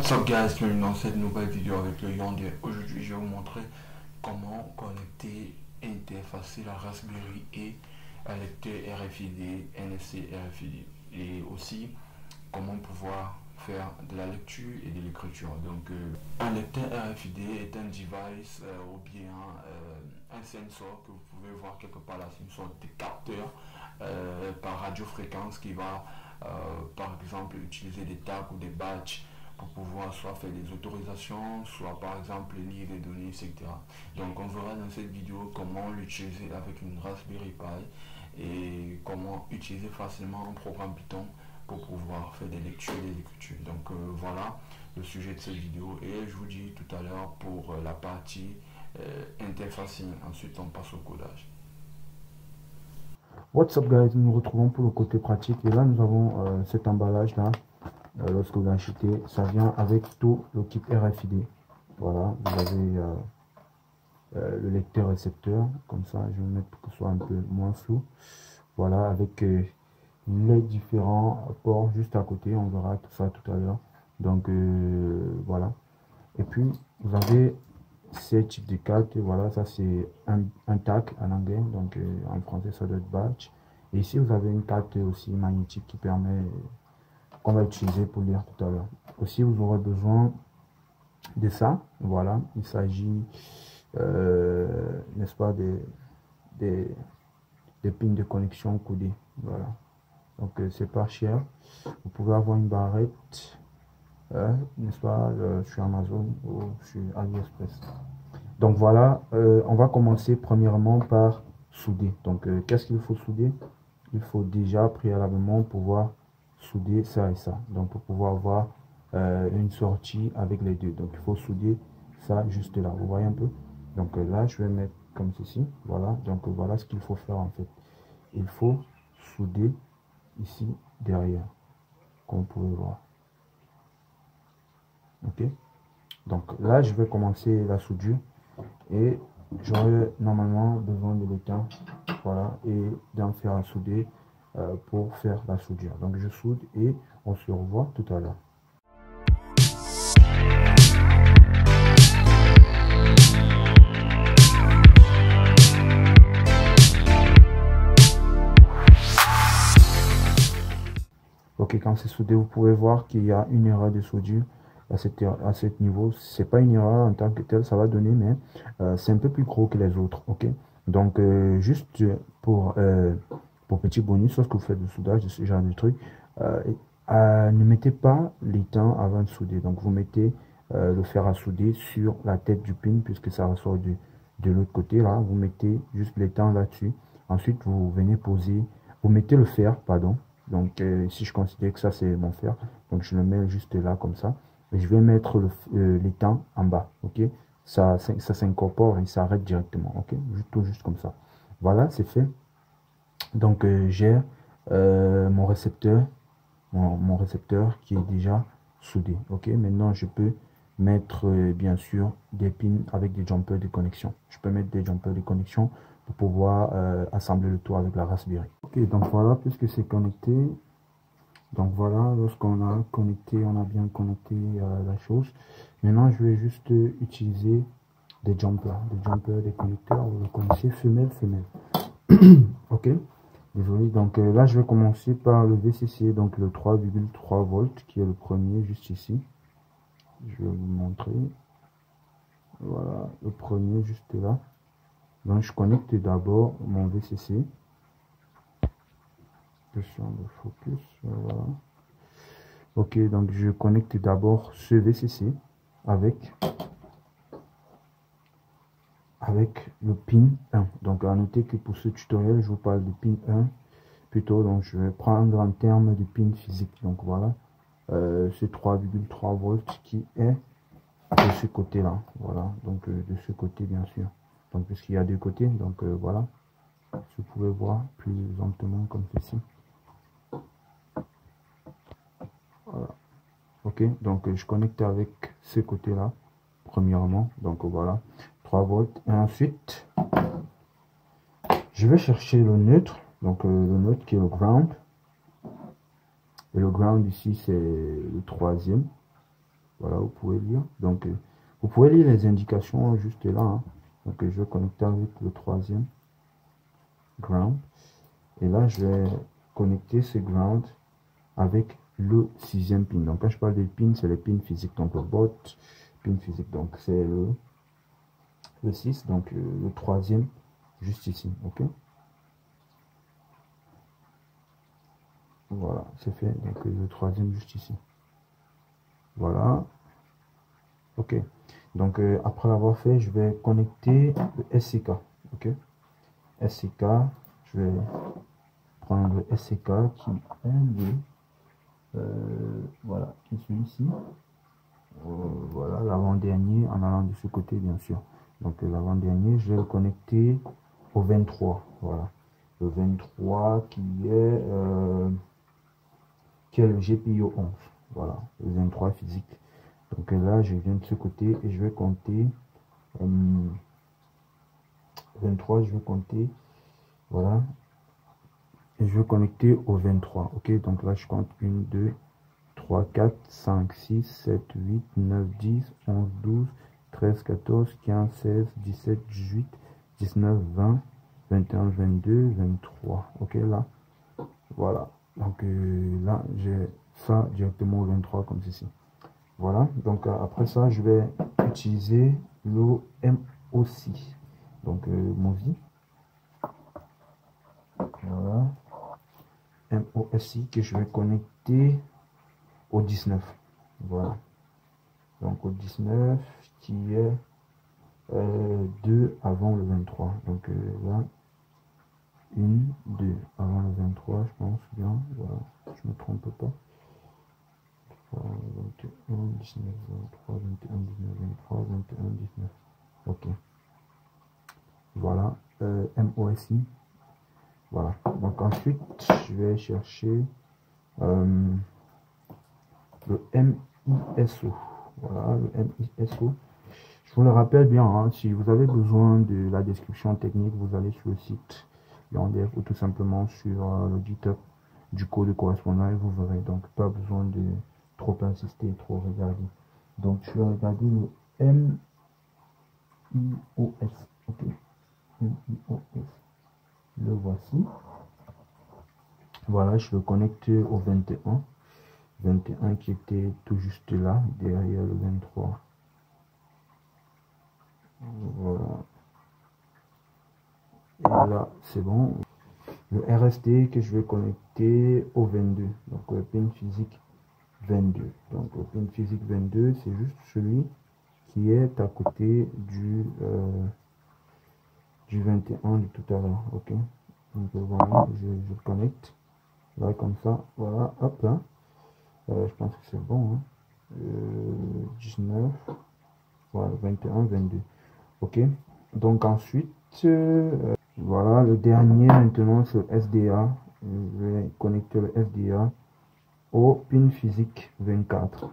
What's up guys, bienvenue dans cette nouvelle vidéo avec le Yandé. Aujourd'hui je vais vous montrer comment connecter et interfacer la Raspberry et un lecteur RFID, NFC RFID, et aussi comment pouvoir faire de la lecture et de l'écriture. Donc un lecteur RFID est un device ou bien un sensor que vous pouvez voir quelque part là. C'est une sorte de capteur par radiofréquence qui va par exemple utiliser des tags ou des badges pour pouvoir soit faire des autorisations, soit par exemple lire des données, etc. Donc on verra dans cette vidéo comment l'utiliser avec une Raspberry Pi et comment utiliser facilement un programme Python pour pouvoir faire des lectures et des écritures. Donc voilà le sujet de cette vidéo et je vous dis tout à l'heure pour la partie interfacing. Ensuite on passe au codage. What's up guys, nous nous retrouvons pour le côté pratique et là nous avons cet emballage là. Lorsque vous l'achetez, ça vient avec tout le kit RFID. Voilà, vous avez le lecteur récepteur, comme ça je vais mettre pour que ce soit un peu moins flou. Voilà, avec les différents ports juste à côté, on verra tout ça tout à l'heure. Donc voilà, et puis vous avez ces types de cartes. Voilà, ça c'est un tag en anglais, donc en français ça doit être badge. Et ici vous avez une carte aussi magnétique qui permet qu'on va utiliser pour lire tout à l'heure. Aussi vous aurez besoin de ça. Voilà, il s'agit n'est-ce pas des pins de connexion codés. Voilà, donc c'est pas cher. Vous pouvez avoir une barrette n'est-ce pas, sur Amazon ou sur AliExpress. Donc voilà, on va commencer premièrement par souder. Donc qu'est-ce qu'il faut souder? Il faut déjà préalablement pouvoir souder ça et ça. Donc pour pouvoir avoir une sortie avec les deux. Donc il faut souder ça juste là. Vous voyez un peu? Donc là je vais mettre comme ceci. Voilà. Donc voilà ce qu'il faut faire en fait. Il faut souder ici derrière, comme vous pouvez voir. Ok. Donc là je vais commencer la soudure et j'aurai normalement besoin de l'étain, voilà, et d'un fer à souder pour faire la soudure. Donc je soude et on se revoit tout à l'heure. Ok, quand c'est soudé, vous pouvez voir qu'il y a une erreur de soudure à ce niveau. C'est pas une erreur en tant que telle, ça va donner, mais c'est un peu plus gros que les autres. Ok, donc juste pour petit bonus, lorsque vous faites du soudage de ce genre de truc, ne mettez pas l'étain avant de souder. Donc vous mettez le fer à souder sur la tête du pin, puisque ça ressort de l'autre côté là. Vous mettez juste l'étain là-dessus. Ensuite vous venez poser, vous mettez le fer, pardon. Donc si je considère que ça c'est mon fer, donc je le mets juste là comme ça. Et je vais mettre l'étain en bas. Ok, ça s'incorpore et ça arrête directement. Ok, tout juste comme ça. Voilà, c'est fait. Donc j'ai mon récepteur, mon récepteur qui est déjà soudé. Ok, maintenant je peux mettre bien sûr des pins avec des jumpers de connexion. Je peux mettre des jumpers de connexion pour pouvoir assembler le tout avec la Raspberry. Ok, donc voilà, puisque c'est connecté. Donc voilà, lorsqu'on a connecté, on a bien connecté la chose. Maintenant, je vais juste utiliser des jumpers, des connecteurs. Vous le connaissez, femelle. Ok, désolé. Donc là, je vais commencer par le VCC, donc le 3,3 volts, qui est le premier juste ici. Je vais vous montrer. Voilà, le premier juste là. Donc je connecte d'abord mon VCC. Sur le focus, voilà. Ok, donc je connecte d'abord ce VCC avec le pin 1. Donc à noter que pour ce tutoriel, je vous parle du pin 1 plutôt. Donc je vais prendre en termes de pin physique. Donc voilà, ce 3,3 volts qui est de ce côté là. Voilà, donc de ce côté bien sûr. Donc puisqu'il y a deux côtés, donc voilà, vous pouvez voir plus amplement comme ceci. Voilà. Ok, donc je connecte avec ce côté là premièrement. Donc voilà, 3 volts. Et ensuite je vais chercher le neutre, donc le neutre qui est le ground, et le ground ici c'est le troisième. Voilà, vous pouvez lire. Donc, vous pouvez lire les indications juste là. Hein. Donc, je vais connecter avec le troisième ground. Et là, je vais connecter ce ground avec le sixième pin. Donc, quand je parle des pins, c'est les pins physiques. Donc, le bot, pin physique. Donc, c'est le 6. Donc, le troisième juste ici. OK? Voilà, c'est fait. Donc, le troisième juste ici. Voilà. OK. Donc, après l'avoir fait, je vais connecter le SCK. OK? SCK, je vais prendre le SCK qui est voilà, qui est celui-ci. Voilà, l'avant-dernier en allant de ce côté, bien sûr. Donc, l'avant-dernier, je vais le connecter au 23. Voilà. Le 23 qui est le GPIO 11. Voilà, le 23 physique. Donc là, je viens de ce côté et je vais compter 23, je vais compter, voilà, et je vais connecter au 23. OK, donc là, je compte 1, 2, 3, 4, 5, 6, 7, 8, 9, 10, 11, 12, 13, 14, 15, 16, 17, 18, 19, 20, 21, 22, 23. OK, là, voilà. Donc là, j'ai ça directement au 23 comme ceci. Voilà, donc après ça, je vais utiliser le MOC. Donc, Movi. Voilà. MOSI que je vais connecter au 19. Voilà. Donc, au 19 qui est 2 avant le 23. Donc, là, 1, 2 avant le 23, je pense bien. Voilà, je ne me trompe pas. 21, 19, 23, 21, 19, 23, 21, 19. OK. Voilà, MOSI. Voilà. Donc ensuite, je vais chercher le MISO. Voilà, le MISO. Je vous le rappelle bien, hein, si vous avez besoin de la description technique, vous allez sur le site Yandef ou tout simplement sur le GitHub du code correspondant et vous verrez. Donc, pas besoin de trop insister, trop regarder. Donc, je vais regarder le MIOS. OK. MIOS. Le voici. Voilà, je le connecte au 21. 21 qui était tout juste là, derrière le 23. Voilà. Et là, c'est bon. Le RST que je vais connecter au 22. Donc, le pin physique 22. Donc, le pin physique 22, c'est juste celui qui est à côté du 21 de tout à l'heure. OK. Donc, voilà, je le connecte. Là, comme ça. Voilà, hop là. Je pense que c'est bon. Hein. 19. Voilà, 21, 22. OK. Donc, ensuite, voilà, le dernier maintenant, c'est le SDA. Je vais connecter le SDA au pin physique 24.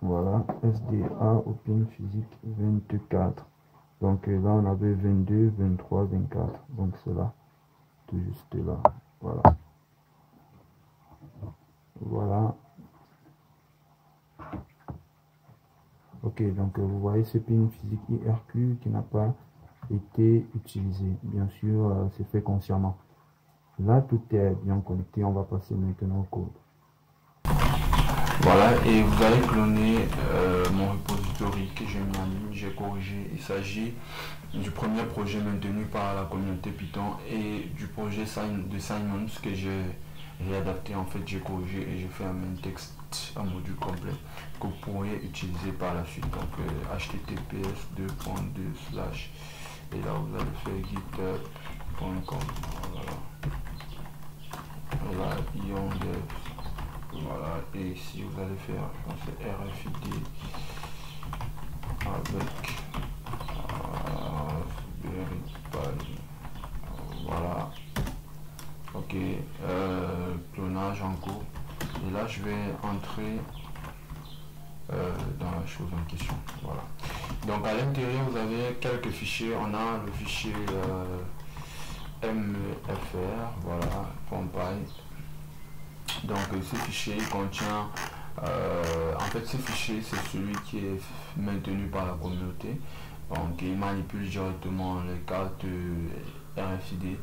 Voilà, SDA au pin physique 24. Donc là, on avait 22, 23, 24. Donc c'est là, tout juste là. Voilà. Voilà. OK, donc vous voyez ce pin physique IRQ qui n'a pas été utilisé. Bien sûr, c'est fait consciemment. Là, tout est bien connecté. On va passer maintenant au code. Voilà, et vous allez cloner mon repository que j'ai mis en ligne, j'ai corrigé. Il s'agit du premier projet maintenu par la communauté Python et du projet de Simons que j'ai réadapté. En fait, j'ai corrigé et j'ai fait un main texte, un module complet que vous pourrez utiliser par la suite. Donc, https:// et là, vous allez faire github.com. Voilà, Yondev. Voilà, et ici vous allez faire, je pense, RFID avec voilà. OK, clonage en cours. Et là, je vais entrer dans la chose en question. Voilà. Donc, à l'intérieur, vous avez quelques fichiers. On a le fichier MEFR, voilà, Compile. Donc ce fichier contient, en fait ce fichier c'est celui qui est maintenu par la communauté. Donc il manipule directement les cartes RFID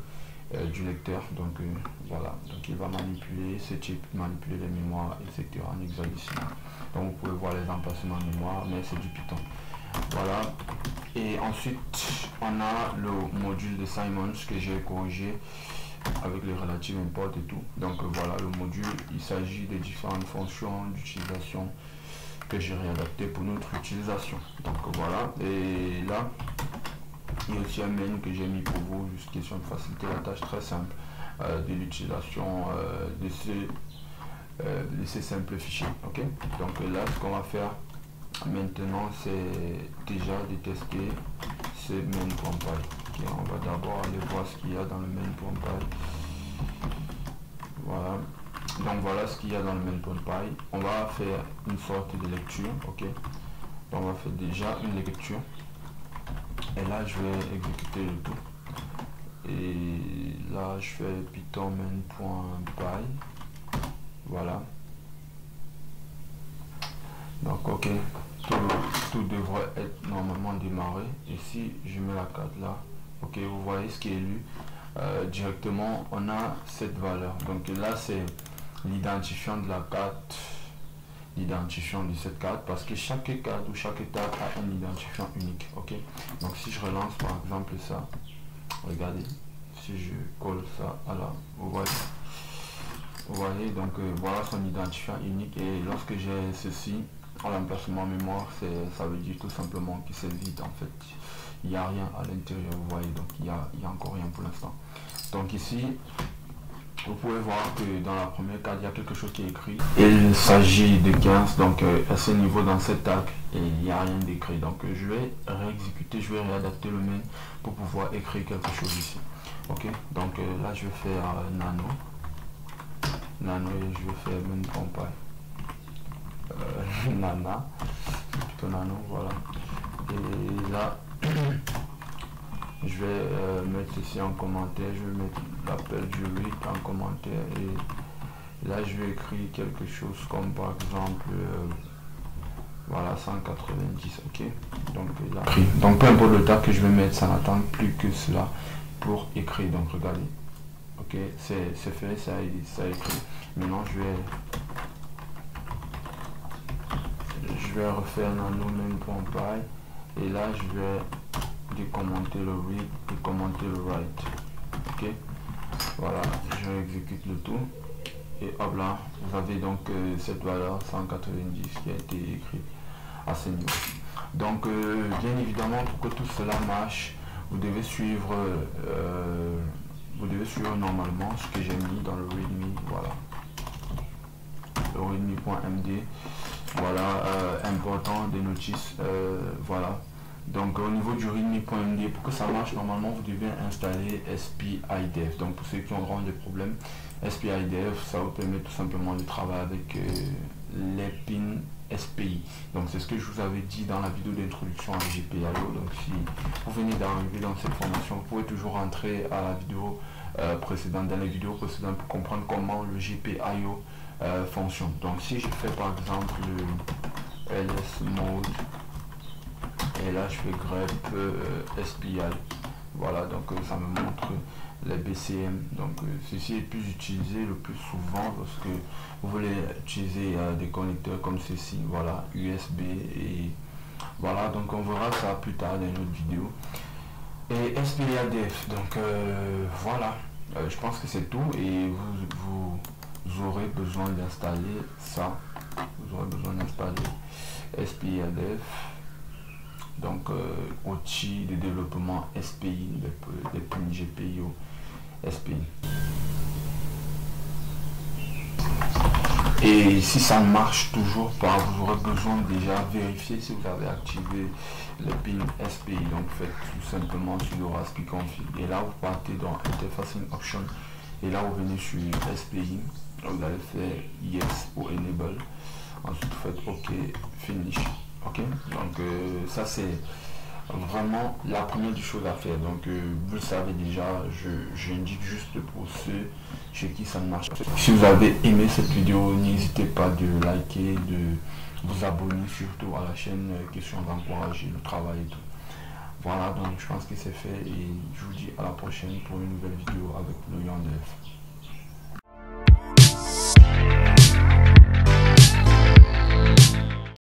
du lecteur. Donc voilà, donc il va manipuler ce type, manipuler les mémoires, etc. en hexadécimal. Donc vous pouvez voir les emplacements de mémoire, mais c'est du Python. Voilà. Et ensuite on a le module de Simons que j'ai corrigé avec les relatives import et tout. Donc voilà le module, il s'agit des différentes fonctions d'utilisation que j'ai réadapté pour notre utilisation. Donc voilà, et là il y a aussi un main que j'ai mis pour vous, juste question de faciliter la tâche, très simple de l'utilisation de ces simples fichiers. Ok, donc là ce qu'on va faire maintenant c'est déjà de tester ce main.py. Okay, on va d'abord aller voir ce qu'il y a dans le main.py. Voilà, donc voilà ce qu'il y a dans le main.py. On va faire une sorte de lecture. Ok, donc on va faire déjà une lecture et là je vais exécuter le tout et là je fais python main.py. Voilà, donc ok, tout devrait être normalement démarré. Et si je mets la carte là, ok, vous voyez ce qui est lu directement, on a cette valeur. Donc là c'est l'identifiant de la carte, l'identifiant de cette carte, parce que chaque carte ou chaque étape a un identifiant unique. Ok, donc si je relance par exemple ça, regardez, si je colle ça à là, vous voyez, donc voilà son identifiant unique. Et lorsque j'ai ceci en emplacement mémoire, ça veut dire tout simplement que c'est vide. En fait il n'y a rien à l'intérieur, vous voyez, donc il y a encore rien pour l'instant. Donc ici vous pouvez voir que dans la première carte il y a quelque chose qui est écrit, il s'agit de 15. Donc à ce niveau dans cette table il n'y a rien d'écrit. Donc je vais réexécuter, je vais réadapter le main pour pouvoir écrire quelque chose ici. Ok, donc là je vais faire nano et je vais faire main.py nana, plutôt nano, voilà. Et là je vais mettre ceci en commentaire, je vais mettre l'appel du read en commentaire et là je vais écrire quelque chose comme par exemple voilà 190. Ok, donc là donc peu importe le tag que je vais mettre, ça n'attend plus que cela pour écrire. Donc regardez, ok, c'est fait, ça a écrit. Maintenant je vais refaire nano main.py et là je vais commenter le read et commenter le write. Ok, voilà, je exécute le tout et hop là vous avez donc cette valeur 190 qui a été écrite à ce niveau. Donc bien évidemment pour que tout cela marche, vous devez suivre normalement ce que j'ai mis dans le readme. Voilà, le readme.md. Voilà, important des notices. Voilà, donc au niveau du readme.md, pour que ça marche normalement vous devez installer SPIDF. Donc pour ceux qui auront des problèmes, SPIDF ça vous permet tout simplement de travailler avec les pins SPI. Donc c'est ce que je vous avais dit dans la vidéo d'introduction à GPIO. Donc si vous venez d'arriver dans cette formation, vous pouvez toujours rentrer à la vidéo précédente, dans les vidéos précédentes pour comprendre comment le GPIO fonctionne. Donc si je fais par exemple le ls mode et là je fais grep SPI, voilà, donc ça me montre les BCM. Donc ceci est plus utilisé le plus souvent lorsque vous voulez utiliser des connecteurs comme ceci, voilà, USB. Et voilà, donc on verra ça plus tard dans une autre vidéo. Et SPIDF, donc voilà, je pense que c'est tout. Et vous aurez besoin d'installer ça, vous aurez besoin d'installer SPIDF, donc outil de développement SPI, des pins GPIO SPI. Et si ça ne marche toujours pas, vous aurez besoin déjà vérifier si vous avez activé le pin SPI. Donc faites tout simplement sur le Raspi config et là vous partez dans Interfacing Option et là vous venez sur SPI, vous allez faire Yes ou Enable, ensuite vous faites OK, Finish. Ok, donc ça c'est vraiment la première des choses à faire. Donc vous le savez déjà, j'indique juste pour ceux chez qui ça ne marche pas. Si vous avez aimé cette vidéo, n'hésitez pas de liker, de vous abonner surtout à la chaîne, question d'encourager le travail et tout. Voilà, donc je pense que c'est fait et je vous dis à la prochaine pour une nouvelle vidéo avec le Yandef.